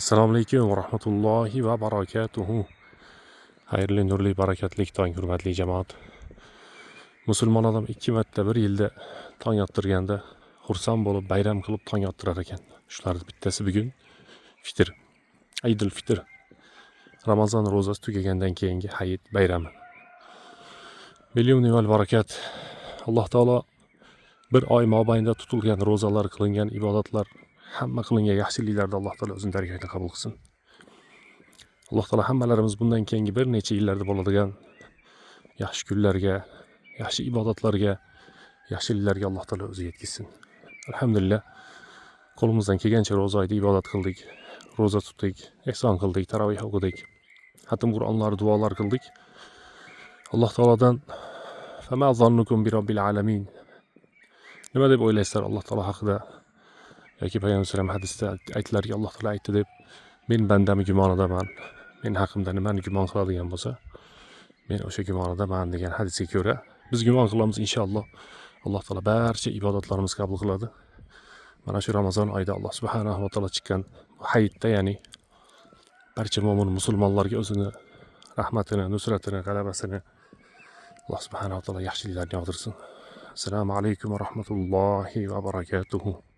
Assalomu alaykum va rahmatullohi va barakatuhu. Xayrli, nurli, barakatli tong, hurmatli jamoat. Musulmon odam 2 marta bir yilda tong ottirganda xursand bo'lib, bayram qilib tong ottirar ekan. Shularning bittasi bugun fitr, Aydul Fitr. Ramazon ro'zasi tugagandan keyingi hayit bayrami. Million val barakat. Alloh taolo bir oy mobaynida tutilgan ro'zalar, qilingan ibodatlar, hamma qilingan yaxshiliklarni Alloh taolo o'zining dargohida qabul qilsin. Alloh taolo hammalarimiz bundan keyingi bir necha yillarda bo'ladigan yaxshi kunlarga, yaxshi ibodatlarga, yaxshiliklarga Alloh taolo o'zi yetkazsin. Alhamdulillah, qo'limizdan kelgancha ro'za oyida ibodat qildik, ro'za tutdik, ehson qildik, tarovih o'qidik, xatm Qur'onlar, duolar qildik. Alloh taolodan fama zannukum bi robbil alamin. Nima deb o'ylaysizlar Alloh taolo haqida? Yoki Payg'ambar sollallohu alayhi vasallam hadisda aytdilarki, Alloh taolo aytdi deb men bandami gumonidaman. Men haqimda nimani gumon qiladigan bo'lsa, men o'sha gumonidaman degan hadisga ko'ra biz gumon qilamiz inshaalloh. Alloh taolo barcha ibodatlarimizni qabul qiladi. Mana shu Ramazon oyida Alloh subhanahu va taolo chiqqan hayitda, ya'ni barcha mo'min musulmonlarga o'zini rahmatini, nusratini, g'alabasini Alloh subhanahu va taolo yaxshiliklarni yog'dirsin. Assalomu alaykum va rahmatullohi va barakatuh.